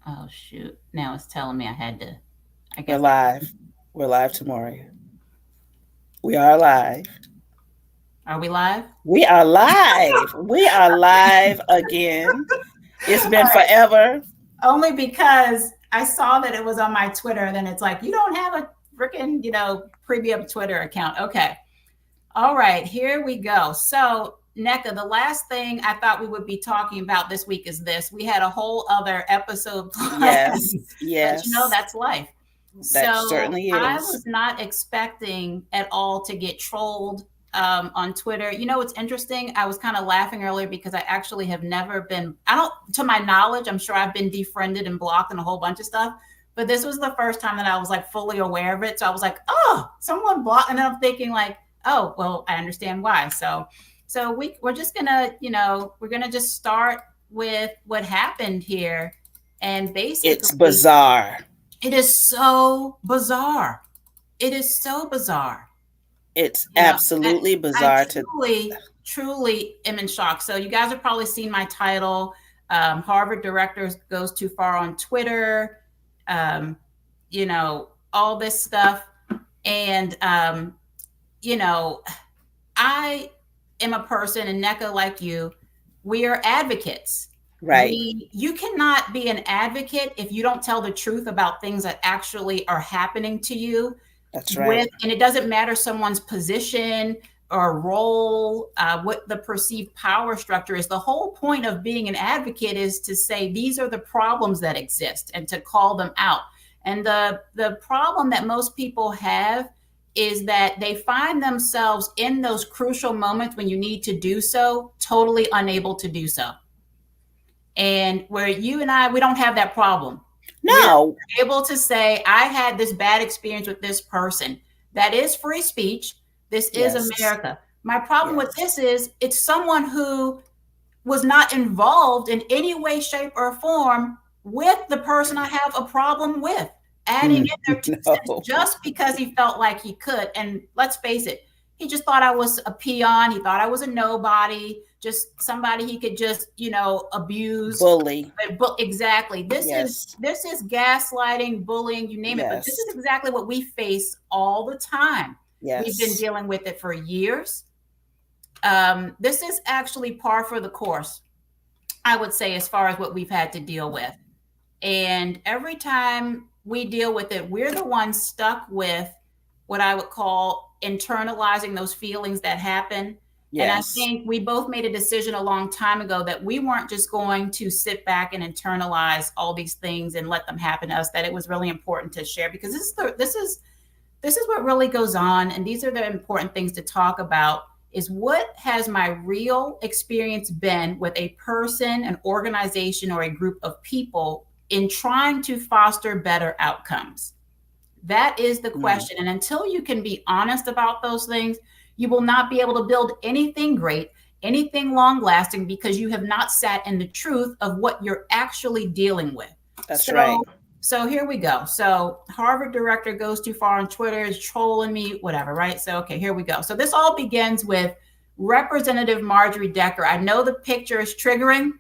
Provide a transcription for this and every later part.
Oh shoot! Now it's telling me I had to. I We're guess. live. We're live tomorrow. We are live. Are we live? We are live. We are live again. It's All been right. forever. Only because I saw that it was on my Twitter, and then it's like you don't have a freaking premium Twitter account. Okay. All right. Here we go. So. NECA, the last thing I thought we would be talking about this week is this. We had a whole other episode planned, Yes. but Yes. that's life. That So certainly I is. was not expecting at all to get trolled on Twitter. You know, it's interesting. I was kind of laughing earlier because I actually have never been, I don't, to my knowledge, I'm sure I've been defriended and blocked and a whole bunch of stuff. But this was the first time that I was like fully aware of it. So I was like, oh, someone blocked. And then I'm thinking, like, oh, well, I understand why. So we're just gonna, we're gonna just start with what happened here. And It's basically, bizarre. it is so bizarre. It is so bizarre. It's You know, absolutely I bizarre to. truly am in shock. So you guys have probably seen my title. Harvard director goes too far on Twitter. Um, all this stuff. And, you know, I am a person, and NECA like you, we are advocates. Right. You cannot be an advocate if you don't tell the truth about things that actually are happening to you. That's right. And it doesn't matter someone's position or role, what the perceived power structure is. The whole point of being an advocate is to say these are the problems that exist and to call them out. And the problem that most people have is that they find themselves in those crucial moments when you need to do so, totally unable to do so. And where you and I, we don't have that problem. We're No. able to say, I had this bad experience with this person. That is free speech. This is Yes. America. My problem with Yes. this is it's someone who was not involved in any way, shape, or form with the person I have a problem with, adding in their 2 cents No. just because he felt like he could. And let's face it, he just thought I was a peon. He thought I was a nobody, just somebody he could just, abuse. Bully. But exactly, Yes. this is gaslighting, bullying, you name it. But this is Yes. exactly what we face all the time. We've been Yes. dealing with it for years. This is actually par for the course, I would say, as far as what we've had to deal with. And every time we deal with it, we're the ones stuck with what I would call internalizing those feelings that happen. And I Yes. think we both made a decision a long time ago that we weren't just going to sit back and internalize all these things and let them happen to us, that it was really important to share, because this is what really goes on, and these are the important things to talk about. Is what has my real experience been with a person, an organization, or a group of people in trying to foster better outcomes? That is the Mm. question. And until you can be honest about those things, you will not be able to build anything great, anything long lasting, because you have not sat in the truth of what you're actually dealing with. That's right. So here we go. So Harvard director goes too far on Twitter, is trolling me, whatever, right? So okay, here we go. So this all begins with Representative Marjorie Decker. I know the picture is triggering.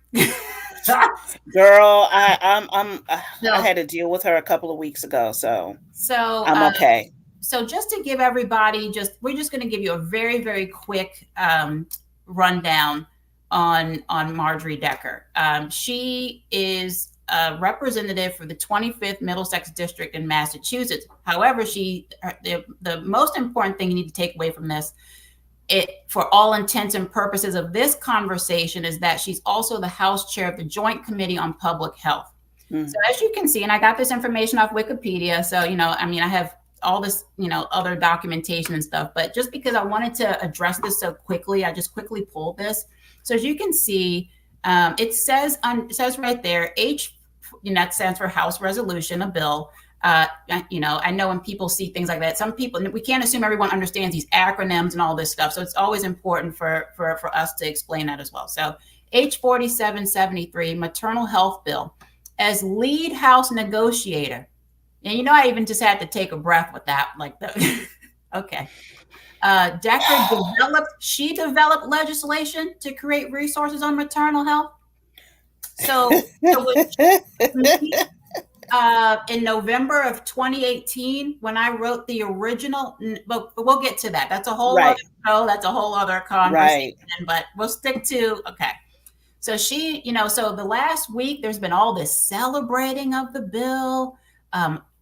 Girl, I so had to deal with her a couple of weeks ago, so so I'm okay. so just to give everybody, we're just going to give you a very very quick rundown on Marjorie Decker. She is a representative for the 25th Middlesex District in Massachusetts. However, the most important thing you need to take away from this, it for all intents and purposes of this conversation, is that she's also the House Chair of the Joint Committee on Public Health. Mm. So as you can see, and I got this information off Wikipedia, so I have all this other documentation and stuff, but just because I wanted to address this so quickly, I just quickly pulled this. So as you can see, it says right there, that stands for House Resolution, a bill. I know when people see things like that, some people, we can't assume everyone understands these acronyms and all this stuff. So it's always important for us to explain that as well. So H 4773, Maternal Health Bill, as lead House negotiator. And I even just had to take a breath with that. Okay. Decker developed legislation to create resources on maternal health. So in November of 2018 when I wrote the original, but we'll get to that. That's a whole other Right. show. That's a whole other conversation, Right. but we'll stick to, okay. So she, so the last week there's been all this celebrating of the bill.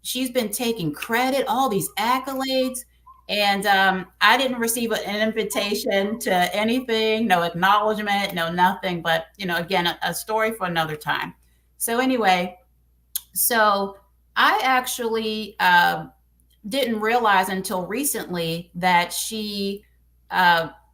She's been taking credit, all these accolades. And I didn't receive an invitation to anything, no acknowledgement, no nothing. But, again, a story for another time. So anyway, so I actually didn't realize until recently that she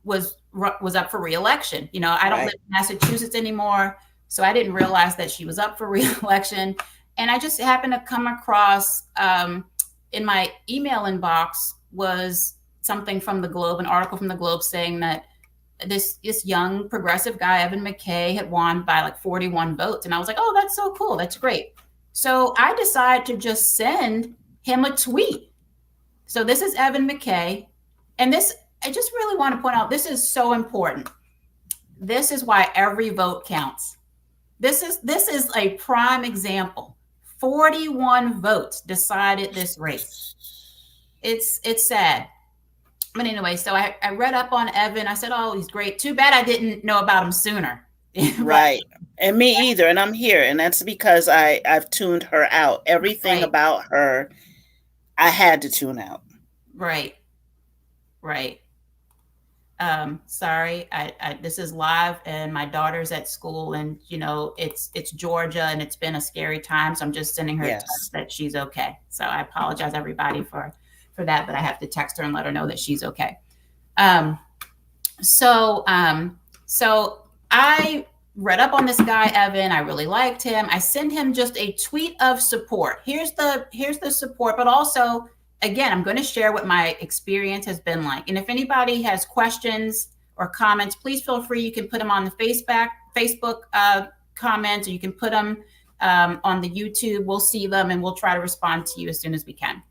was up for reelection. I don't live in Massachusetts anymore, so I didn't realize that she was up for reelection. And I just happened to come across in my email inbox was something from the Globe, an article from the Globe saying that this young progressive guy, Evan McKay, had won by like 41 votes. And I was like, oh, that's so cool. That's great. So I decided to just send him a tweet. So this is Evan McKay. And this, I just really want to point out, this is so important. This is why every vote counts. This is a prime example. 41 votes decided this race. It's sad. But anyway, so I read up on Evan. I said, oh, he's great. Too bad I didn't know about him sooner. Right. And me either. And I'm here. And that's because I've tuned her out. Everything about her, I had to tune out. Right. Sorry, this is live and my daughter's at school and it's Georgia and it's been a scary time. So I'm just sending her a text that she's okay. So I apologize everybody for that, but I have to text her and let her know that she's okay. So I read up on this guy, Evan. I really liked him. I sent him just a tweet of support. Here's the support, but also, again, I'm going to share what my experience has been like. And if anybody has questions or comments, please feel free. You can put them on the Facebook comments, or you can put them on the YouTube. We'll see them and we'll try to respond to you as soon as we can.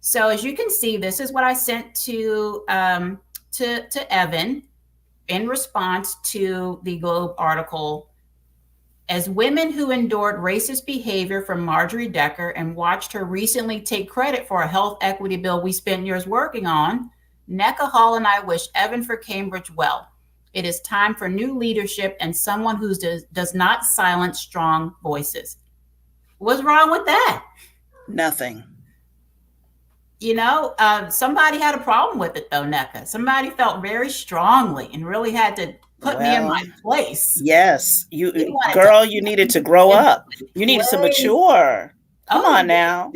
So as you can see, this is what I sent to Evan in response to the Globe article. As women who endured racist behavior from Marjorie Decker and watched her recently take credit for a health equity bill we spent years working on, NECA Hall and I wish Evan for Cambridge well. It is time for new leadership and someone who does not silence strong voices. What's wrong with that? Nothing. Somebody had a problem with it though, NECA. Somebody felt very strongly and really had to put me in my place. Yes. You needed to grow up. You needed to mature. Come on now.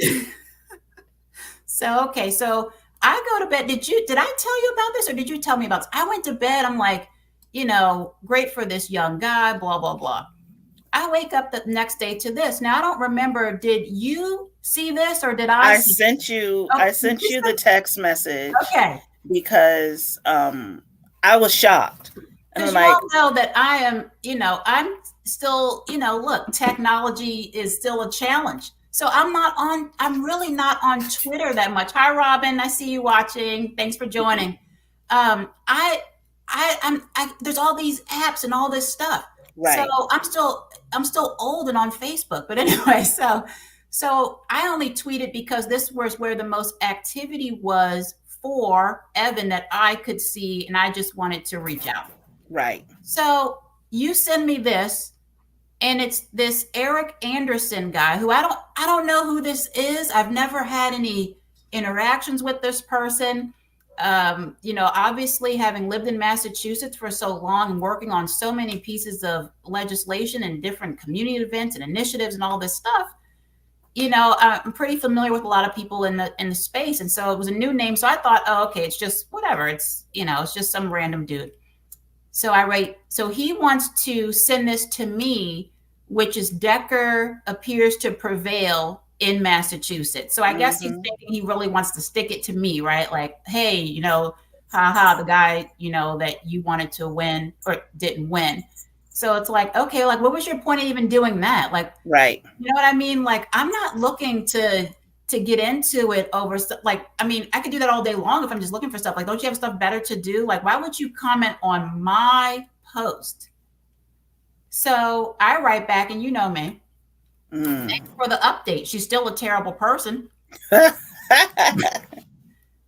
So I go to bed. Did I tell you about this or did you tell me about this? I went to bed. I'm like, great for this young guy, blah, blah, blah. I wake up the next day to this. Now, I don't remember, did you see this or did I sent you the text message. Okay. Because I was shocked. And you all know that I am, I'm still, look, technology is still a challenge. So I'm really not on Twitter that much. Hi, Robin. I see you watching. Thanks for joining. There's all these apps and all this stuff. Right. So I'm still old and on Facebook. But anyway, so I only tweeted because this was where the most activity was for Evan that I could see, and I just wanted to reach out. Right. So you send me this, and it's this Eric Anderson guy who I don't know who this is. I've never had any interactions with this person. Obviously having lived in Massachusetts for so long and working on so many pieces of legislation and different community events and initiatives and all this stuff, I'm pretty familiar with a lot of people in the space. And so it was a new name. So I thought, oh, okay, it's just whatever. It's, it's just some random dude. So I write, so he wants to send this to me, which is Decker appears to prevail in Massachusetts. So I guess he's thinking he really wants to stick it to me, right? Like, hey, the guy, that you wanted to win or didn't win. So it's like, okay, like, what was your point of even doing that? Like, right. You know what I mean? Like, I'm not looking to get into it over stuff. Like, I mean, I could do that all day long if I'm just looking for stuff. Like, don't you have stuff better to do? Like, why would you comment on my post? So I write back, and you know me. Mm. Thanks for the update. She's still a terrible person.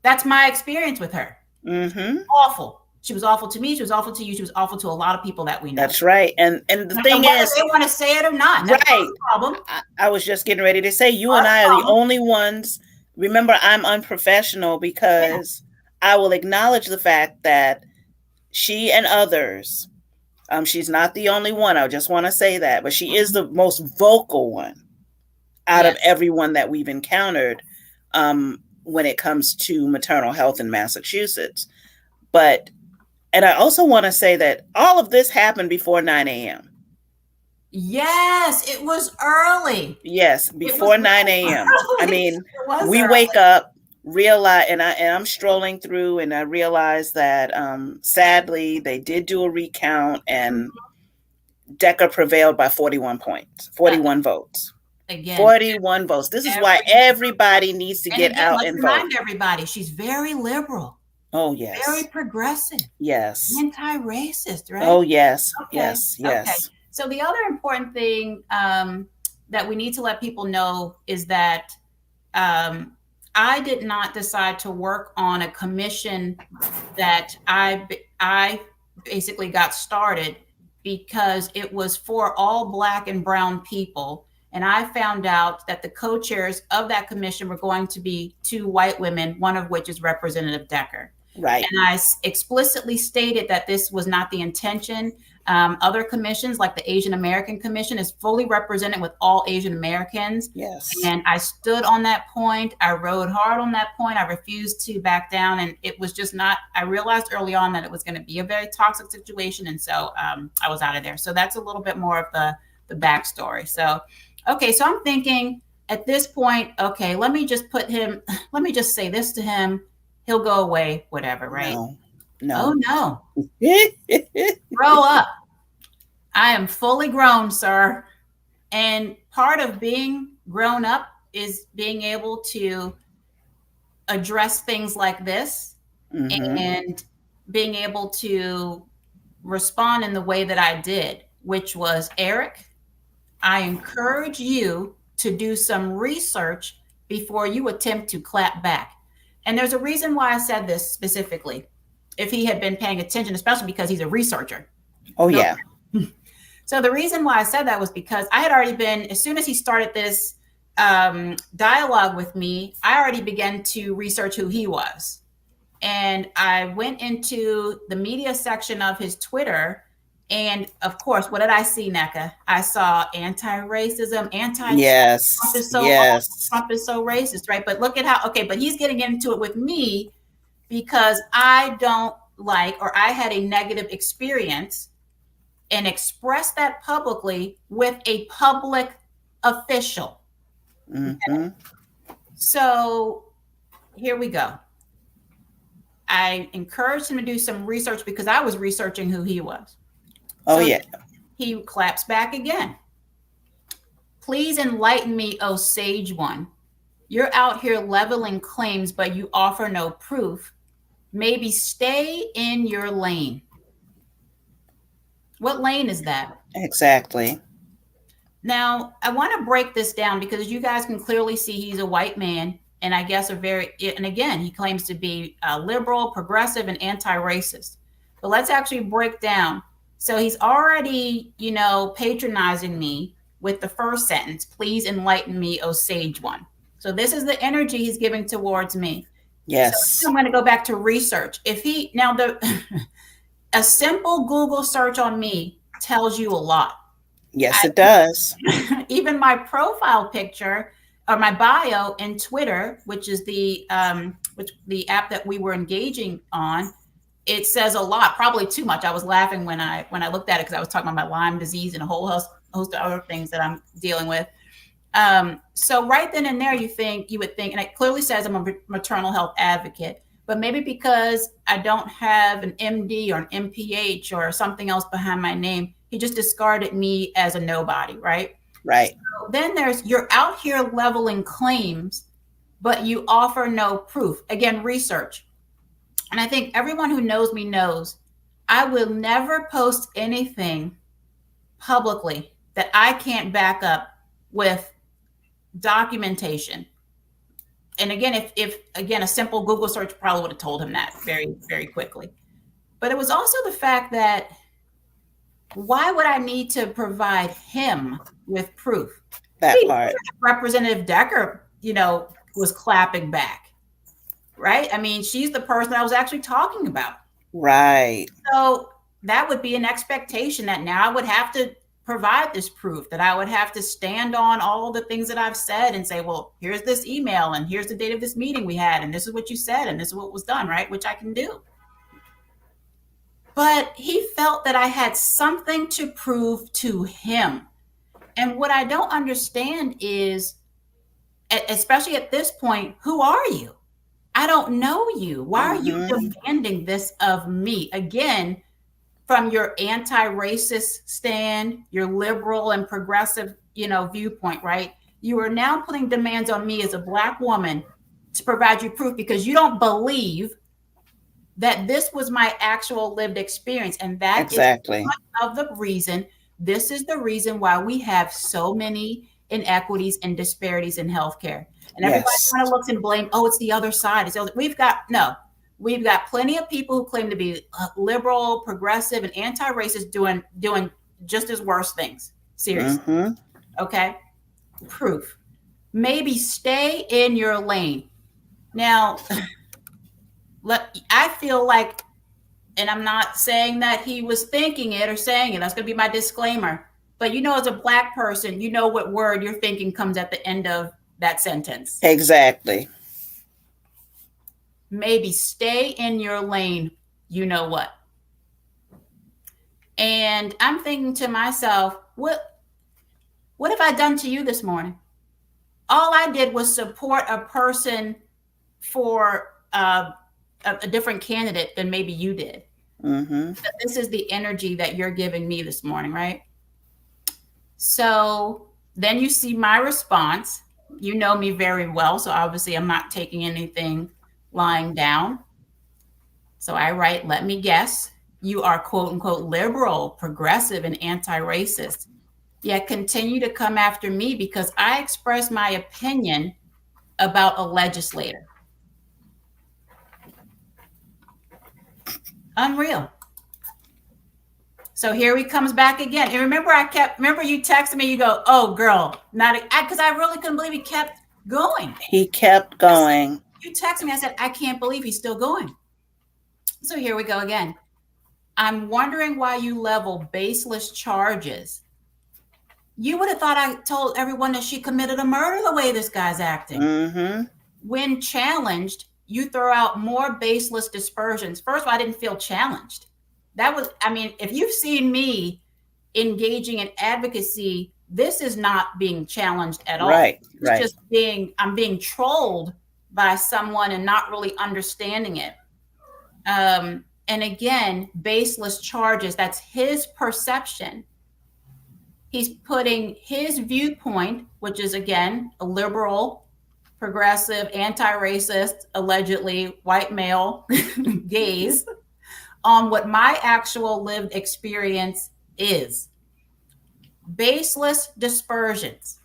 That's my experience with her. Mm-hmm. Awful. She was awful to me. She was awful to you. She was awful to a lot of people that we know. That's right. And the thing Whether is, they want to say it or not, that's right. our problem. I was just getting ready to say, you Our and I are the problem. only ones. Remember, I'm unprofessional because I will acknowledge the fact that she and others, she's not the only one. I just want to say that, but she is the most vocal one out of everyone that we've encountered when it comes to maternal health in Massachusetts. And I also want to say that all of this happened before 9 a.m. Yes, it was early. Yes, before 9 a.m. I mean, we early. wake up, realize, and I'm strolling through, and I realize that sadly they did do a recount, and Decker prevailed by 41 points, 41 votes. Again, 41 votes. This is why everybody needs to get out and vote. Remind everybody, she's very liberal. Oh, yes. Very progressive. Yes. Anti-racist, right? Oh, yes. Okay. Yes. Yes. Okay. So the other important thing that we need to let people know is that I did not decide to work on a commission that I basically got started because it was for all Black and brown people. And I found out that the co-chairs of that commission were going to be two white women, one of which is Representative Decker. Right. And I explicitly stated that this was not the intention. Other commissions, like the Asian American Commission, is fully represented with all Asian Americans. Yes. And I stood on that point. I rode hard on that point. I refused to back down. And it was just not, I realized early on that it was going to be a very toxic situation. And so I was out of there. So that's a little bit more of the backstory. So, okay, so I'm thinking at this point, okay, let me just say this to him. He'll go away, whatever, right? No. Oh, no. Grow up. I am fully grown, sir. And part of being grown up is being able to address things like this and being able to respond in the way that I did, which was, Eric, I encourage you to do some research before you attempt to clap back. And there's a reason why I said this specifically, if he had been paying attention, especially because he's a researcher. Oh, yeah. So the reason why I said that was because I had already been, as soon as he started this dialogue with me, I already began to research who he was. And I went into the media section of his Twitter. And of course, what did I see, Nneka? I saw anti-racism, Yes. Trump is so racist, right? But look at how, but he's getting into it with me because I don't like, or I had a negative experience and expressed that publicly with a public official. Okay? So here we go. I encouraged him to do some research because I was researching who he was. Oh, yeah. He claps back again. Please enlighten me, oh sage one. You're out here leveling claims, but you offer no proof. Maybe stay in your lane. What lane is that? Exactly. Now, I want to break this down because you guys can clearly see he's a white man. And I guess and again, he claims to be liberal, progressive, and anti-racist. But let's actually break down. So he's already, patronizing me with the first sentence, please enlighten me, oh sage one. So this is the energy he's giving towards me. Yes. So I'm going to go back to research. A simple Google search on me tells you a lot. Yes, it does. Even my profile picture or my bio in Twitter, which is the app that we were engaging on, it says a lot, probably too much. I was laughing when I looked at it because I was talking about my Lyme disease and a whole host of other things that I'm dealing with. So right then and there, you would think, and it clearly says I'm a maternal health advocate, but maybe because I don't have an MD or an MPH or something else behind my name, he just discarded me as a nobody, right? Right. So then you're out here leveling claims, but you offer no proof. Again, research. And I think everyone who knows me knows I will never post anything publicly that I can't back up with documentation. And again, if again, a simple Google search probably would have told him that very, very quickly. But it was also the fact that why would I need to provide him with proof? That part. Representative Decker, was clapping back, right? I mean, she's the person I was actually talking about. Right. So that would be an expectation that now I would have to provide this proof, that I would have to stand on all the things that I've said and say, well, here's this email and here's the date of this meeting we had, and this is what you said, and this is what was done, right? Which I can do. But he felt that I had something to prove to him. And what I don't understand is, especially at this point, who are you? I don't know you. Why are you demanding this of me? Again, from your anti-racist stand, your liberal and progressive, viewpoint, right? You are now putting demands on me as a Black woman to provide you proof because you don't believe that this was my actual lived experience. And that exactly is part of the reason. This is the reason why we have so many inequities and disparities in healthcare. And everybody kind of looks and blame, oh, it's the other side. We've got plenty of people who claim to be liberal, progressive, and anti-racist doing just as worse things. Seriously. Okay. Proof. Maybe stay in your lane. Now, I feel like, and I'm not saying that he was thinking it or saying it. That's going to be my disclaimer. But as a Black person, what word you're thinking comes at the end of that sentence. Exactly. Maybe stay in your lane, you know what? And I'm thinking to myself, what have I done to you this morning? All I did was support a person for a different candidate than maybe you did. But this is the energy that you're giving me this morning, right? So then you see my response. You know me very well, so obviously I'm not taking anything lying down. So I write, let me guess, you are quote unquote liberal, progressive, and anti-racist, yet continue to come after me because I express my opinion about a legislator. Unreal. So here he comes back again. And remember you texted me, you go, oh girl, because I really couldn't believe he kept going. He kept going. You texted me, I said, I can't believe he's still going. So here we go again. I'm wondering why you level baseless charges. You would have thought I told everyone that she committed a murder the way this guy's acting. When challenged, you throw out more baseless dispersions. First of all, I didn't feel challenged. If you've seen me engaging in advocacy, this is not being challenged at all. It's just I'm being trolled by someone and not really understanding it. And again, baseless charges, that's his perception. He's putting his viewpoint, which is again, a liberal, progressive, anti-racist, allegedly white male gaze on what my actual lived experience is. Baseless dispersions.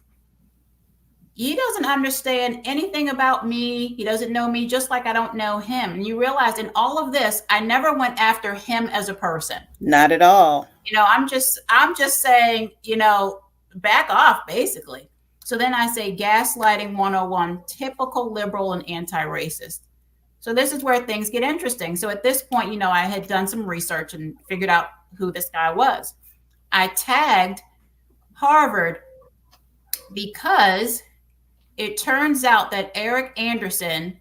He doesn't understand anything about me. He doesn't know me, just like I don't know him. And you realize in all of this, I never went after him as a person. Not at all. I'm just saying, back off, basically. So then I say gaslighting 101, typical liberal and anti-racist. So this is where things get interesting. So at this point, I had done some research and figured out who this guy was. I tagged Harvard because it turns out that Eric Anderson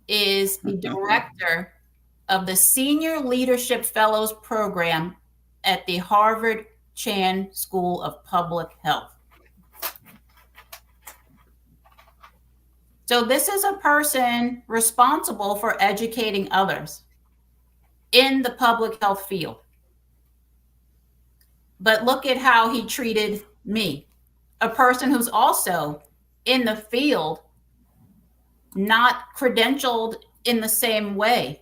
is the director of the Senior Leadership Fellows Program at the Harvard Chan School of Public Health. So this is a person responsible for educating others in the public health field. But look at how he treated me, a person who's also in the field, not credentialed in the same way.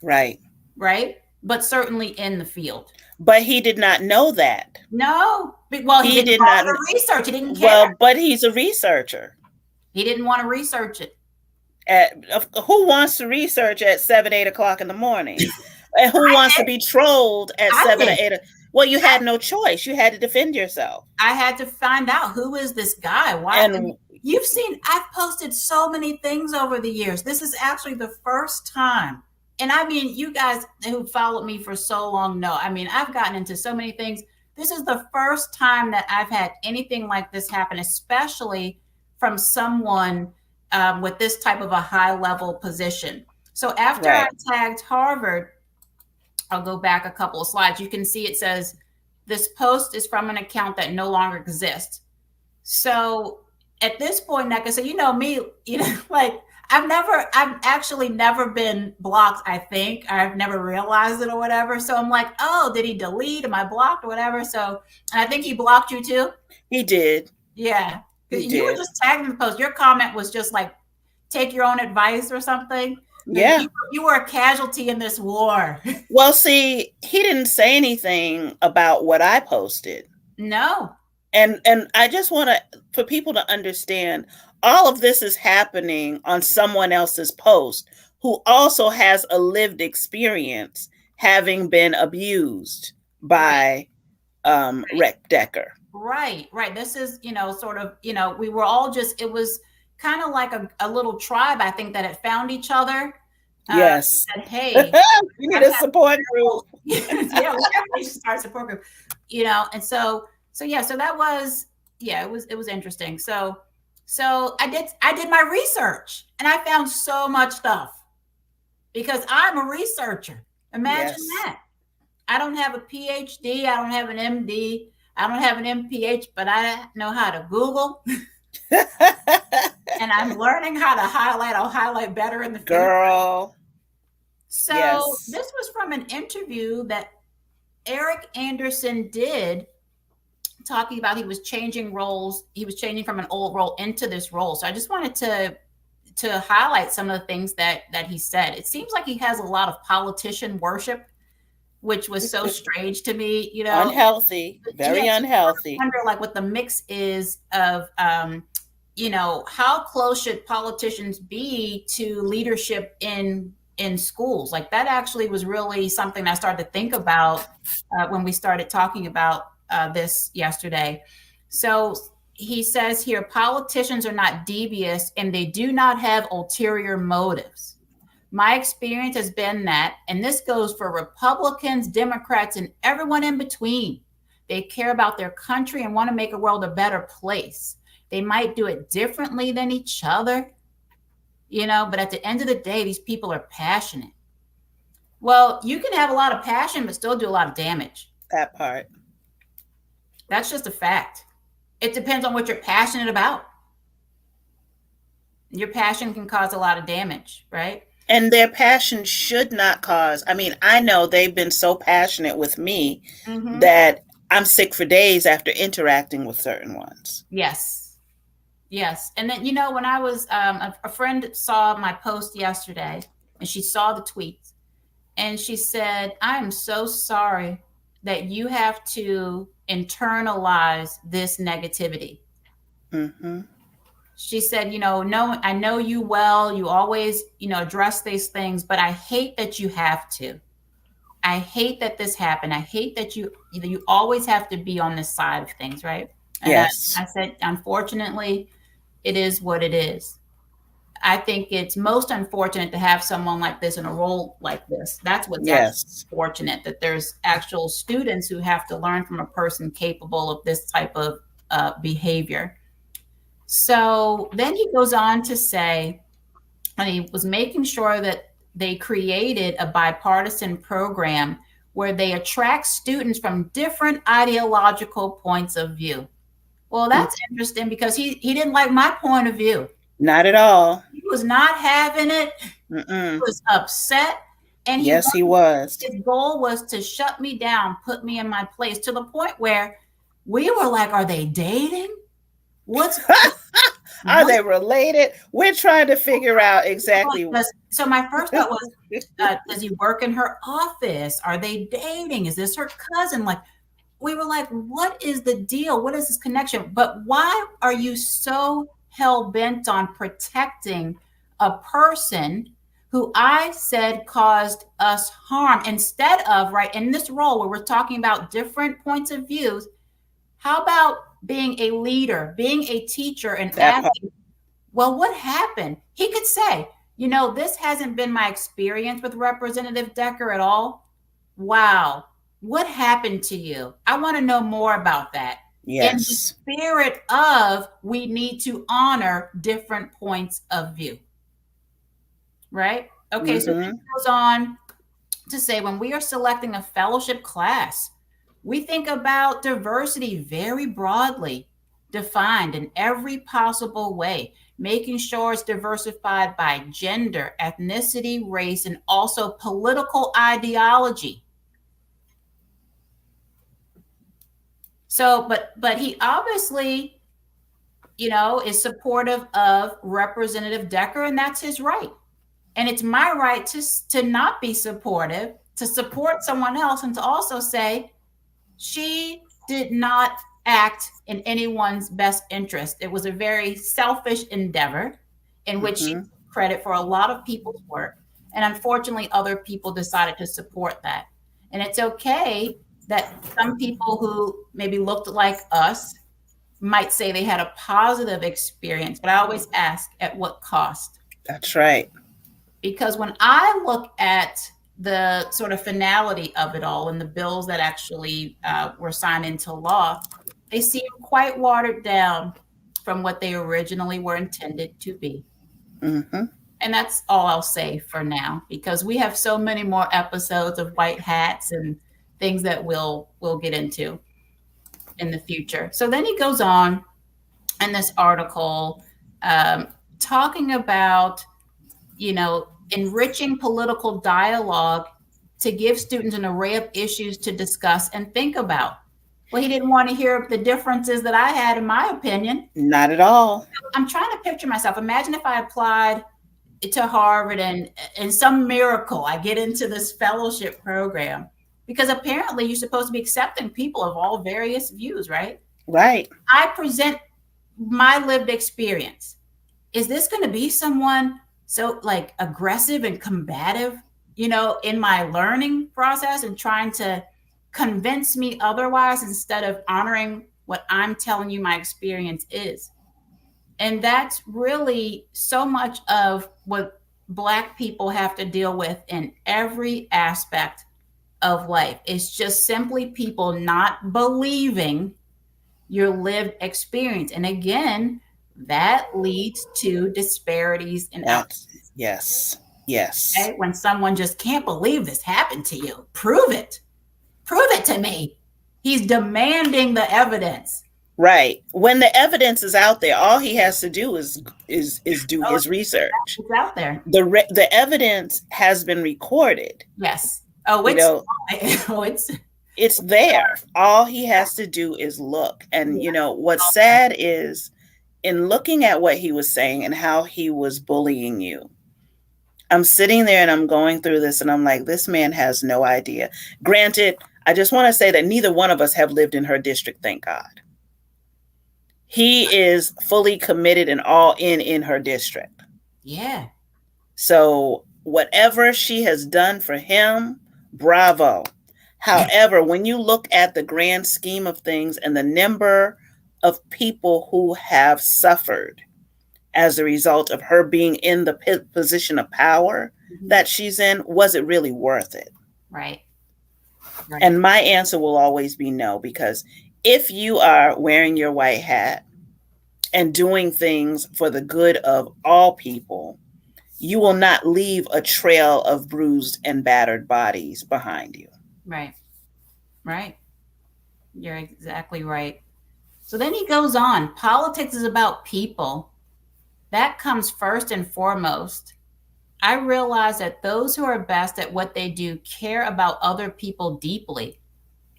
Right. Right? but certainly in the field. But he did not know that. No, well, he He didn't did not. bother to research. He didn't care. Well, but he's a researcher. He didn't want to research it. Who wants to research at 7, 8 o'clock in the morning? And who wants to be trolled at 7 or 8? Well, you had no choice. You had to defend yourself. I had to find out, who is this guy? Why? And you've seen, I've posted so many things over the years. This is actually the first time. And I mean, you guys who followed me for so long know, I mean, I've gotten into so many things. This is the first time that I've had anything like this happen, especially from someone with this type of a high level position. So after I tagged Harvard, I'll go back a couple of slides. You can see it says, this post is from an account that no longer exists. So at this point, Nneka, so you know me, you know, like I've actually never been blocked, I think. I've never realized it or whatever. So I'm like, oh, did he delete? Am I blocked or whatever? So, and I think he blocked you too. He did. Yeah. You were just tagging the post. Your comment was just like, take your own advice or something. Yeah. You were a casualty in this war. Well, see, he didn't say anything about what I posted. No. And I just want for people to understand, all of this is happening on someone else's post who also has a lived experience having been abused by Rhett Decker. Right. This is, you know, sort of, you know, we were all just, it was kind of like a little tribe, I think, that had found each other. Yes. Said, hey, we need a support group. Yeah, we should start a support group. You know, and so that was, yeah, it was interesting. So I did my research and I found so much stuff because I'm a researcher. Imagine that. I don't have a PhD, I don't have an MD, I don't have an MPH, but I know how to Google. And I'm learning how to highlight. I'll highlight better in the future. Girl. So this was from an interview that Eric Anderson did, talking about he was changing roles. He was changing from an old role into this role. So I just wanted to highlight some of the things that he said. It seems like he has a lot of politician worship, which was so strange to me, you know. Unhealthy, very unhealthy. I wonder like what the mix is of, you know, how close should politicians be to leadership in schools? Like that actually was really something I started to think about when we started talking about this yesterday. So he says here, politicians are not devious and they do not have ulterior motives. My experience has been that, and this goes for Republicans, Democrats, and everyone in between. They care about their country and want to make the world a better place. They might do it differently than each other, you know, but at the end of the day, these people are passionate. Well, you can have a lot of passion, but still do a lot of damage. That part. That's just a fact. It depends on what you're passionate about. Your passion can cause a lot of damage, right? And their passion should not cause. I mean, I know they've been so passionate with me that I'm sick for days after interacting with certain ones. Yes. And then, you know, when I was, a friend saw my post yesterday and she saw the tweets and she said, I am so sorry that you have to internalize this negativity. Mm-hmm. She said, you know, no, I know you well. You always, you know, address these things, but I hate that you have to. I hate that this happened. I hate that you always have to be on this side of things, right? And yes. I said, unfortunately, it is what it is. I think it's most unfortunate to have someone like this in a role like this. That's what's fortunate, that there's actual students who have to learn from a person capable of this type of behavior. So then he goes on to say, and he was making sure that they created a bipartisan program where they attract students from different ideological points of view. Well, that's interesting because he didn't like my point of view. Not at all. He was not having it. Mm-mm. He was upset. And he was. His goal was to shut me down, put me in my place, to the point where we were like, are they dating? What's Are they related? We're trying to figure out exactly. So my first thought was, does he work in her office? Are they dating? Is this her cousin? Like, we were like, what is the deal? What is this connection? But why are you so hell-bent on protecting a person who I said caused us harm, instead of, right, in this role where we're talking about different points of views? How about being a leader, being a teacher, and asking, well, what happened? He could say, this hasn't been my experience with Representative Decker at all. Wow. What happened to you? I want to know more about that. Yes. In the spirit of, we need to honor different points of view. Right? Okay, so it goes on to say, when we are selecting a fellowship class, we think about diversity very broadly defined in every possible way, making sure it's diversified by gender, ethnicity, race, and also political ideology. So, but he obviously, is supportive of Representative Decker, and that's his right. And it's my right to not be supportive, to support someone else, and to also say she did not act in anyone's best interest. It was a very selfish endeavor in which she took credit for a lot of people's work. And unfortunately, other people decided to support that. And it's okay that some people who maybe looked like us might say they had a positive experience, but I always ask, at what cost? That's right. Because when I look at the sort of finality of it all and the bills that actually were signed into law, they seem quite watered down from what they originally were intended to be. And that's all I'll say for now, because we have so many more episodes of white hats and things that we'll get into in the future. So then he goes on in this article talking about, enriching political dialogue to give students an array of issues to discuss and think about. Well, he didn't want to hear the differences that I had, in my opinion. Not at all. I'm trying to picture myself. Imagine if I applied to Harvard and in some miracle I get into this fellowship program, because apparently you're supposed to be accepting people of all various views, right? Right. I present my lived experience. Is this going to be someone so like aggressive and combative, in my learning process and trying to convince me otherwise instead of honoring what I'm telling you my experience is? And that's really so much of what Black people have to deal with in every aspect of life. It's just simply people not believing your lived experience. And again, that leads to disparities in outcomes. Yes. Okay? When someone just can't believe this happened to you, prove it. Prove it to me. He's demanding the evidence. Right. When the evidence is out there, all he has to do is do his research. It's out there. The evidence has been recorded. Yes. Oh, it's there. All he has to do is look. And what's sad is, in looking at what he was saying and how he was bullying you, I'm sitting there and I'm going through this and I'm like, this man has no idea. Granted, I just want to say that neither one of us have lived in her district, thank God. He is fully committed and all in her district. Yeah. So whatever she has done for him, bravo. However, when you look at the grand scheme of things and the number of people who have suffered as a result of her being in the position of power that she's in, was it really worth it? Right. And my answer will always be no, because if you are wearing your white hat and doing things for the good of all people, you will not leave a trail of bruised and battered bodies behind you. Right. Right. You're exactly right. So then he goes on. Politics is about people. That comes first and foremost. I realize that those who are best at what they do care about other people deeply.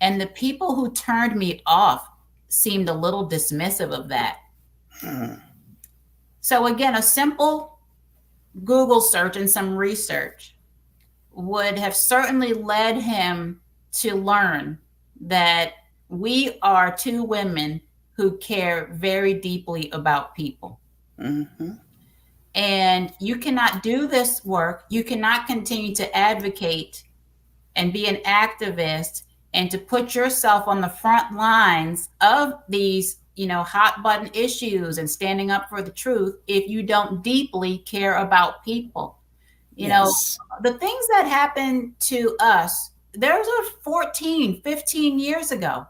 And the people who turned me off seemed a little dismissive of that. So again, a simple Google search and some research would have certainly led him to learn that we are two women who care very deeply about people. Mm-hmm. And you cannot do this work. You cannot continue to advocate and be an activist and to put yourself on the front lines of these, hot button issues and standing up for the truth if you don't deeply care about people. Yes. The things that happened to us, those are 14, 15 years ago.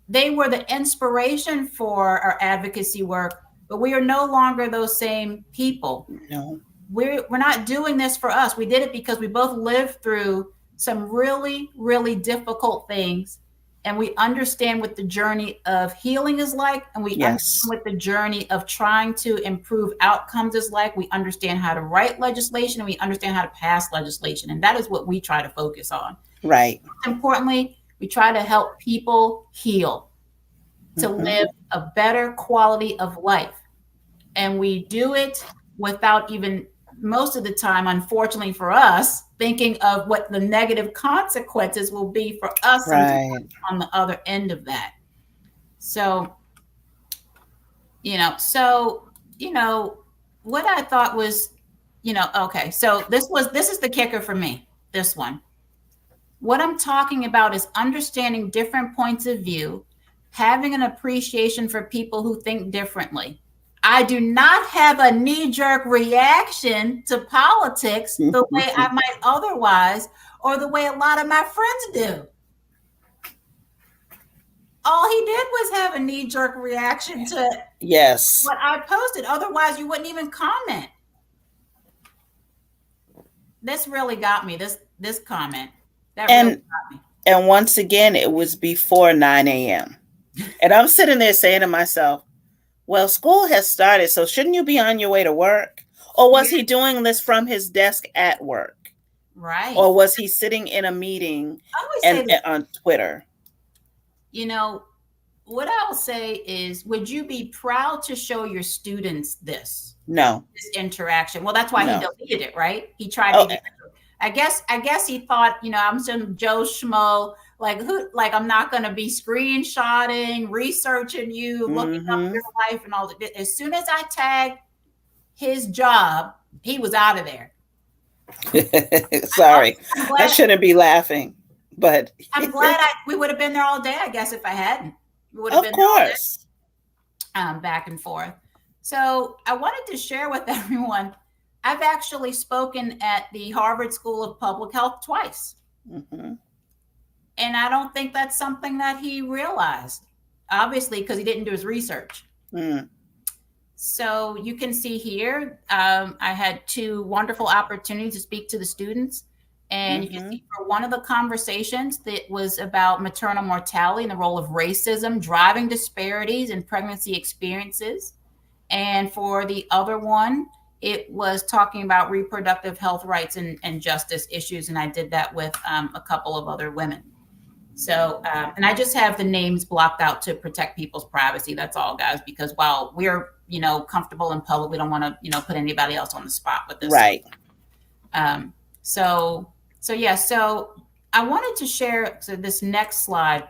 They were the inspiration for our advocacy work, but we are no longer those same people. No. We're not doing this for us. We did it because we both lived through some really, really difficult things. And we understand what the journey of healing is like. And we Yes. understand what the journey of trying to improve outcomes is like. We understand how to write legislation and we understand how to pass legislation. And that is what we try to focus on. Right. Importantly, we try to help people heal, to live a better quality of life. And we do it without even, most of the time, unfortunately for us, thinking of what the negative consequences will be for us Right. on the other end of that. So, what I thought was, okay, so this is the kicker for me, this one. What I'm talking about is understanding different points of view, having an appreciation for people who think differently. I do not have a knee-jerk reaction to politics the way I might otherwise, or the way a lot of my friends do. All he did was have a knee-jerk reaction to Yes. what I posted. Otherwise, you wouldn't even comment. This really got me, this comment. That really got me. And once again, it was before 9 a.m. And I'm sitting there saying to myself, well, school has started, so shouldn't you be on your way to work? Or was he doing this from his desk at work? Right. Or was he sitting in a meeting and on Twitter? What I'll say is, would you be proud to show your students this? No. This interaction? Well, that's why he deleted it, right? He tried to I guess he thought, I'm some Joe Schmo, I'm not going to be screenshotting, researching you, looking up your life and all that. As soon as I tagged his job, he was out of there. Sorry, I shouldn't be laughing, but I'm glad we would have been there all day, I guess, if I hadn't. We would have been course. Back and forth. So I wanted to share with everyone, I've actually spoken at the Harvard School of Public Health twice. And I don't think that's something that he realized, obviously, because he didn't do his research. So you can see here, I had two wonderful opportunities to speak to the students. And you can see for one of the conversations that was about maternal mortality and the role of racism driving disparities in pregnancy experiences. And for the other one, it was talking about reproductive health rights and justice issues. And I did that with a couple of other women. So, and I just have the names blocked out to protect people's privacy. That's all, guys, because while we're, comfortable in public, we don't want to, put anybody else on the spot with this. Right. So I wanted to share this next slide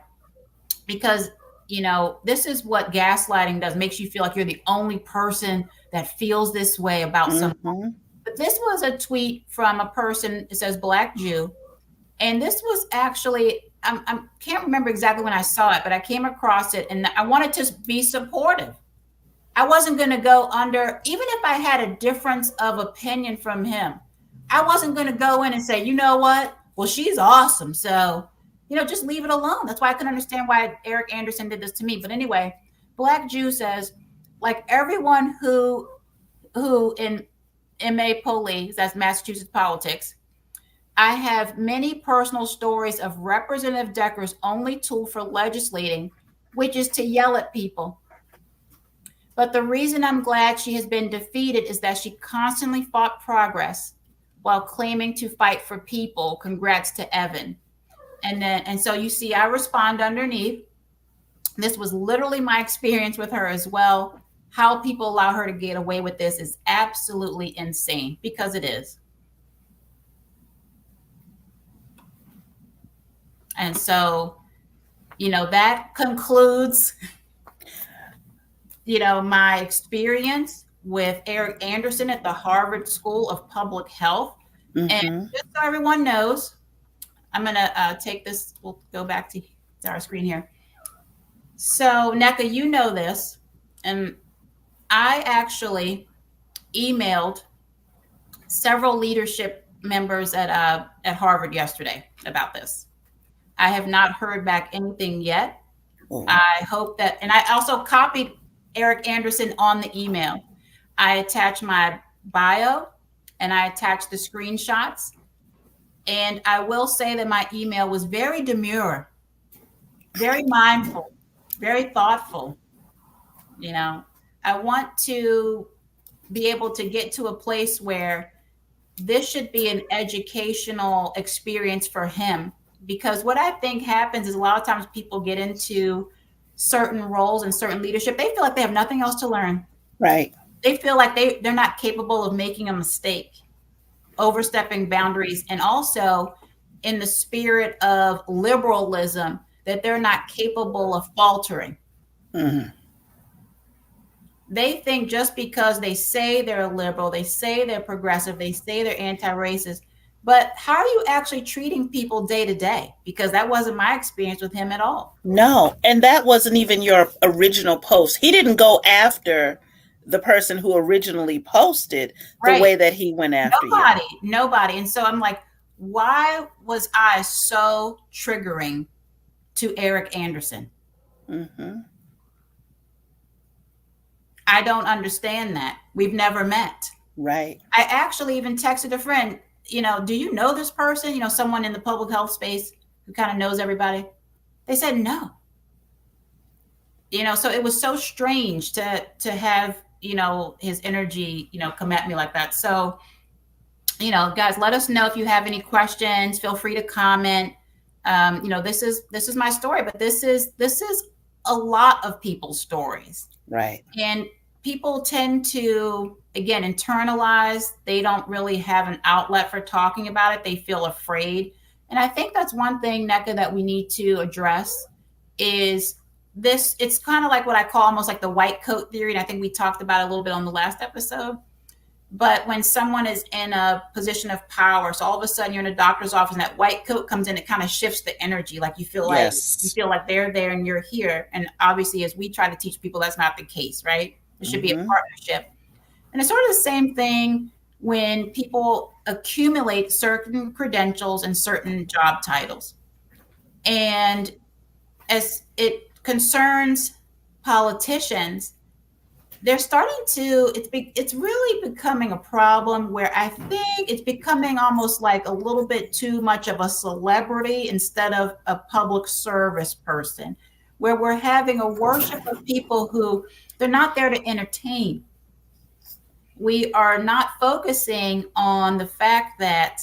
because, this is what gaslighting does, makes you feel like you're the only person that feels this way about someone. But this was a tweet from a person, it says Black Jew. And this was actually, I can't remember exactly when I saw it, but I came across it and I wanted to be supportive. I wasn't going to go under, even if I had a difference of opinion from him, I wasn't going to go in and say, you know what? Well, she's awesome. So, just leave it alone. That's why I couldn't understand why Eric Anderson did this to me. But anyway, Black Jew says, like everyone who in MA Police, that's Massachusetts politics, I have many personal stories of Representative Decker's only tool for legislating, which is to yell at people. But the reason I'm glad she has been defeated is that she constantly fought progress while claiming to fight for people. Congrats to Evan. And so you see, I respond underneath. This was literally my experience with her as well. how people allow her to get away with this is absolutely insane, because it is. And so, that concludes, my experience with Eric Anderson at the Harvard School of Public Health. And just so everyone knows, I'm going to take this. We'll go back to our screen here. So, Nneka, you know this, and I actually emailed several leadership members at Harvard yesterday about this. I have not heard back anything yet. Oh. I hope that, and I also copied Eric Anderson on the email. I attached my bio and I attached the screenshots. And I will say that my email was very demure, very mindful, very thoughtful. I want to be able to get to a place where this should be an educational experience for him. Because what I think happens is a lot of times people get into certain roles and certain leadership. They feel like they have nothing else to learn. Right. They feel like they're not capable of making a mistake, overstepping boundaries, and also in the spirit of liberalism, that they're not capable of faltering. Mm-hmm. They think just because they say they're a liberal, they say they're progressive, they say they're anti-racist, but how are you actually treating people day to day? Because that wasn't my experience with him at all. No, and that wasn't even your original post. He didn't go after the person who originally posted the way that he went after Nobody. And so I'm like, why was I so triggering to Eric Anderson? Mm-hmm. I don't understand that. We've never met. Right. I actually even texted a friend, do you know this person? Someone in the public health space who kind of knows everybody. They said no. So it was so strange to have, his energy, come at me like that. So, guys, let us know if you have any questions. Feel free to comment. This is my story, but this is a lot of people's stories. Right. And people tend to, again, internalize. They don't really have an outlet for talking about it. They feel afraid. And I think that's one thing, Nneka, that we need to address is this. It's kind of like what I call almost like the white coat theory. And I think we talked about it a little bit on the last episode. But when someone is in a position of power, so all of a sudden you're in a doctor's office and that white coat comes in, it kind of shifts the energy. Like you feel like they're there and you're here. And obviously, as we try to teach people, that's not the case, right? It should be a partnership. And it's sort of the same thing when people accumulate certain credentials and certain job titles. And as it concerns politicians, they're starting to, it's really becoming a problem where I think it's becoming almost like a little bit too much of a celebrity instead of a public service person, where we're having a worship of people who they're not there to entertain. We are not focusing on the fact that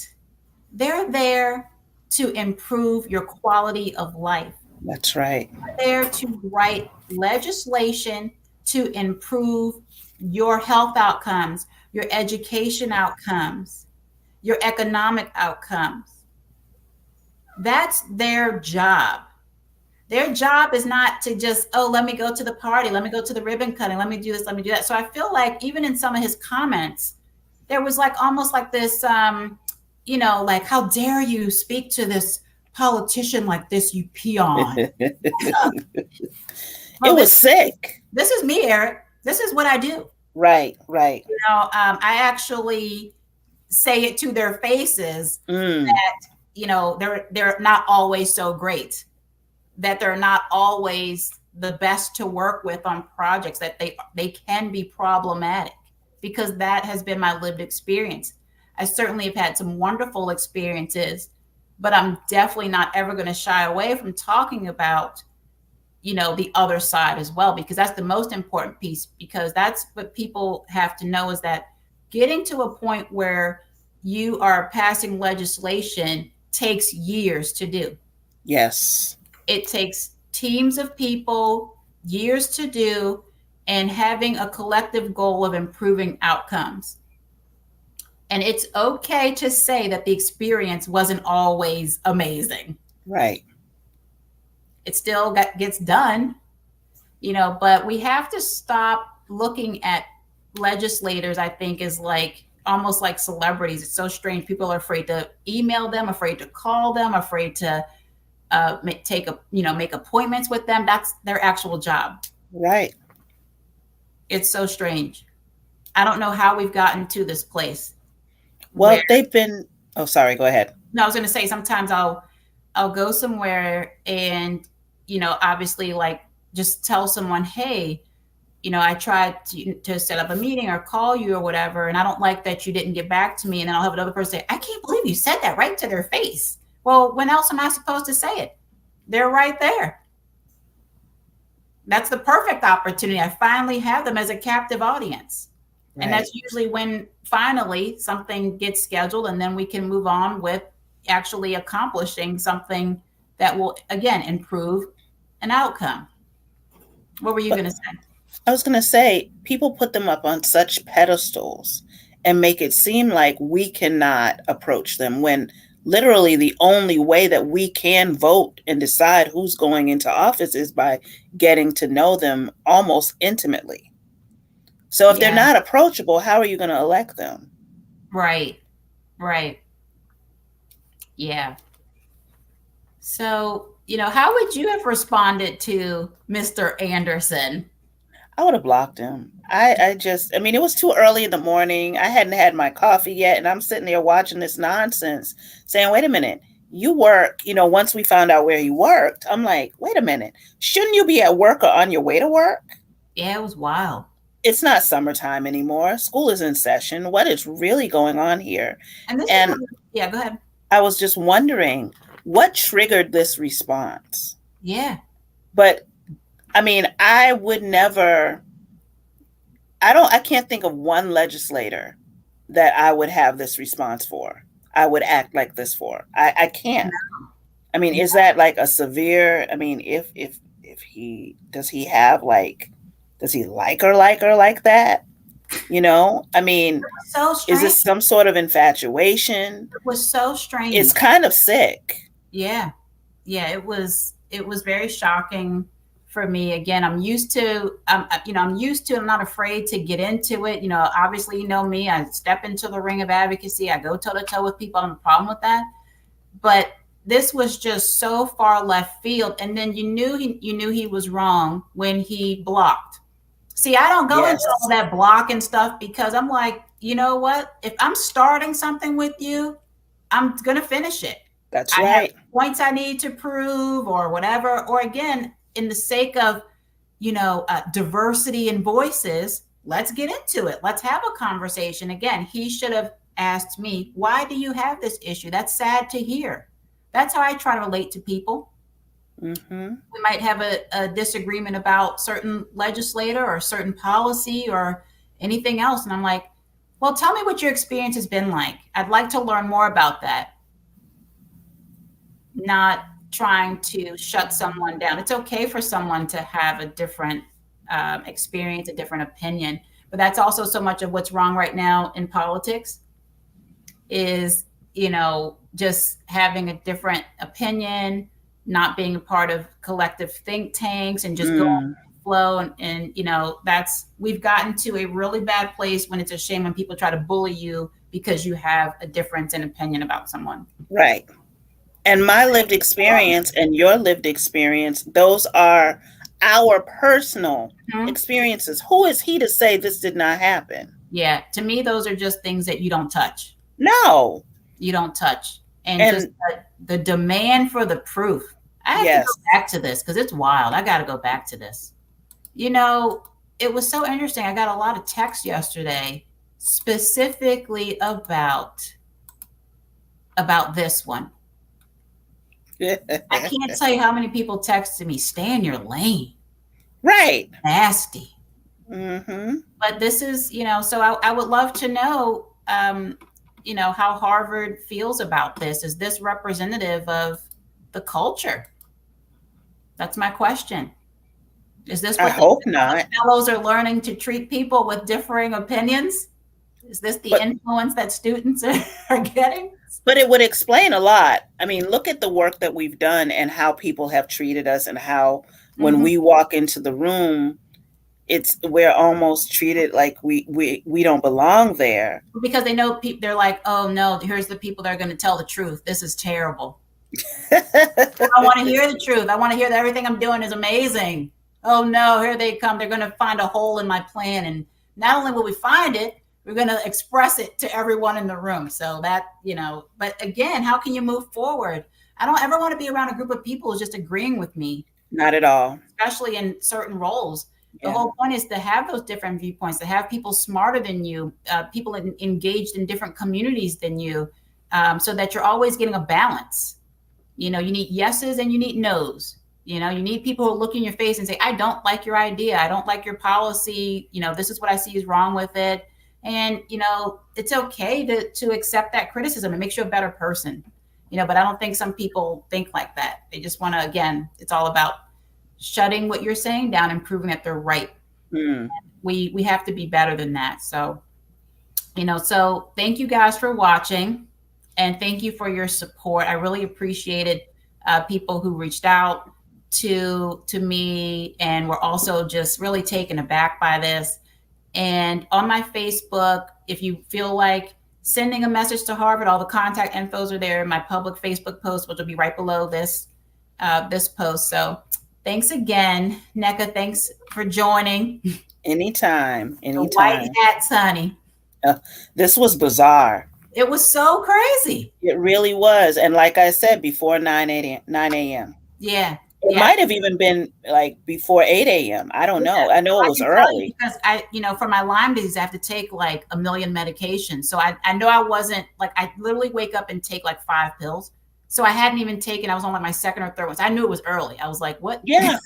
they're there to improve your quality of life. That's right. They're there to write legislation to improve your health outcomes, your education outcomes, your economic outcomes. That's their job. Their job is not to just, let me go to the party, let me go to the ribbon cutting, let me do this, let me do that. So I feel like even in some of his comments, there was like almost like this, like, how dare you speak to this politician like this, you peon. It was sick. This is me, Eric. This is what I do. Right. I actually say it to their faces that, they're not always so great, that they're not always the best to work with on projects, that they can be problematic, because that has been my lived experience. I certainly have had some wonderful experiences, but I'm definitely not ever going to shy away from talking about, the other side as well, because that's the most important piece, because that's what people have to know, is that getting to a point where you are passing legislation takes years to do. Yes. It takes teams of people, years to do. and having a collective goal of improving outcomes. And it's okay to say that the experience wasn't always amazing. Right. It still gets done, but we have to stop looking at legislators, I think, is like almost like celebrities. It's so strange. People are afraid to email them, afraid to call them, afraid to make appointments with them. That's their actual job. Right. It's so strange. I don't know how we've gotten to this place. Well, they've been, oh, sorry, go ahead. No, I was going to say, sometimes I'll go somewhere and, obviously like just tell someone, hey, I tried to set up a meeting or call you or whatever, and I don't like that you didn't get back to me. And then I'll have another person say, I can't believe you said that right to their face. Well, when else am I supposed to say it? They're right there. That's the perfect opportunity. I finally have them as a captive audience. Right. And that's usually when finally something gets scheduled, and then we can move on with actually accomplishing something that will, again, improve an outcome. What were you going to say? I was going to say, people put them up on such pedestals and make it seem like we cannot approach them, when literally the only way that we can vote and decide who's going into office is by getting to know them almost intimately. So if they're not approachable, how are you going to elect them? Right. Yeah. So, how would you have responded to Mr. Anderson? I would have blocked him. It was too early in the morning. I hadn't had my coffee yet. And I'm sitting there watching this nonsense saying, wait a minute, you work, once we found out where he worked, I'm like, wait a minute, shouldn't you be at work or on your way to work? Yeah, it was wild. It's not summertime anymore. School is in session. What is really going on here? Go ahead. I was just wondering what triggered this response. Yeah. But I would never, I can't think of one legislator that I would have this response for. I would act like this for. I can't. No. Is that like a severe, if does he like her like that? So strange. Is this some sort of infatuation? It was so strange. It's kind of sick. Yeah. It was very shocking for me. Again, I'm used to, I'm not afraid to get into it. Obviously, me, I step into the ring of advocacy. I go toe to toe with people. I don't have a problem with that. But this was just so far left field. And then you knew he was wrong when he blocked. See, I don't go into all that block and stuff, because I'm like, you know what? If I'm starting something with you, I'm going to finish it. That's right. I have points I need to prove or whatever. Or again, in the sake of, diversity in voices, let's get into it. Let's have a conversation. Again, he should have asked me, why do you have this issue? That's sad to hear. That's how I try to relate to people. Mm-hmm. We might have a disagreement about certain legislator or certain policy or anything else. And I'm like, well, tell me what your experience has been like. I'd like to learn more about that. Not trying to shut someone down. It's okay for someone to have a different experience, a different opinion, but that's also so much of what's wrong right now in politics is, just having a different opinion, not being a part of collective think tanks and just going with the flow. And we've gotten to a really bad place when it's a shame when people try to bully you because you have a difference in opinion about someone. Right. And my lived experience and your lived experience, those are our personal experiences. Who is he to say this did not happen? Yeah. To me, those are just things that you don't touch. No. You don't touch. And just the demand for the proof. I have to go back to this because it's wild. I got to go back to this. It was so interesting. I got a lot of texts yesterday specifically about this one. I can't tell you how many people texted me, stay in your lane. Right. Nasty. Mm-hmm. But this is, so I would love to know, how Harvard feels about this. Is this representative of the culture? That's my question. Is this I what hope the not. fellows are learning, to treat people with differing opinions? Is this the But influence that students are getting? but it would explain a lot. I mean, look at the work that we've done and how people have treated us, and how when Mhm. we walk into the room, we're almost treated like we don't belong there. Because they know they're like, oh no, here's the people that are going to tell the truth. This is terrible. I want to hear the truth. I want to hear that everything I'm doing is amazing. Oh no, here they come. They're going to find a hole in my plan. And not only will we find it, we're going to express it to everyone in the room. So that, but again, how can you move forward? I don't ever want to be around a group of people who's just agreeing with me, Not at all. especially in certain roles. The Yeah. whole point is to have those different viewpoints, to have people smarter than you, people engaged in different communities than you, so that you're always getting a balance. You need yeses and you need nos. You need people who look in your face and say, I don't like your idea. I don't like your policy. This is what I see is wrong with it. And, it's okay to accept that criticism. It makes you a better person. But I don't think some people think like that. They just want to, again, it's all about shutting what you're saying down and proving that they're right. Hmm. We have to be better than that. So, so thank you guys for watching, and thank you for your support. I really appreciated people who reached out to me and were also just really taken aback by this. And on my Facebook, if you feel like sending a message to Harvard, all the contact infos are there in my public Facebook post, which will be right below this post. So thanks again, Nneka. Thanks for joining. Anytime. The white hats, honey. This was bizarre. It was so crazy. It really was. And like I said, before 9 a.m. Yeah. It might have even been like before 8 a.m. I don't know. I know it was early. Because for my Lyme disease, I have to take like a million medications. So I know I wasn't like, I literally wake up and take like 5 pills. So I hadn't even taken, I was on like my second or third one. So I knew it was early. I was like, what? Yeah.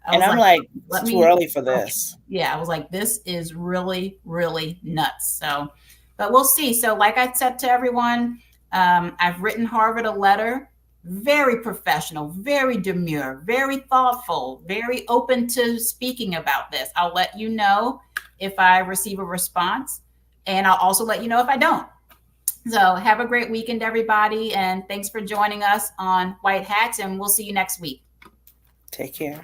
And I'm like, it's too early for this. Yeah. I was like, this is really, really nuts. So, but we'll see. So like I said to everyone, I've written Harvard a letter. Very professional, very demure, very thoughtful, very open to speaking about this. I'll let you know if I receive a response, and I'll also let you know if I don't. So have a great weekend, everybody, and thanks for joining us on White Hats, and we'll see you next week. Take care.